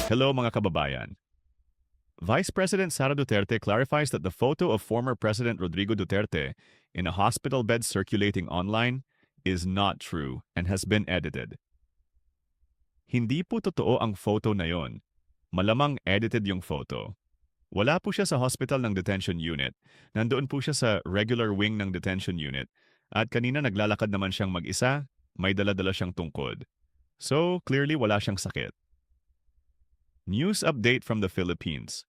Hello mga kababayan. Vice President Sara Duterte clarifies that the photo of former President Rodrigo Duterte in a hospital bed circulating online is not true and has been edited. Hindi po totoo ang photo na yon. Malamang edited yung photo. Wala po siya sa hospital ng detention unit. Nandoon po siya sa regular wing ng detention unit. At kanina naglalakad naman siyang mag-isa, may dala-dala siyang tungkod. So, clearly wala siyang sakit. News update from the Philippines.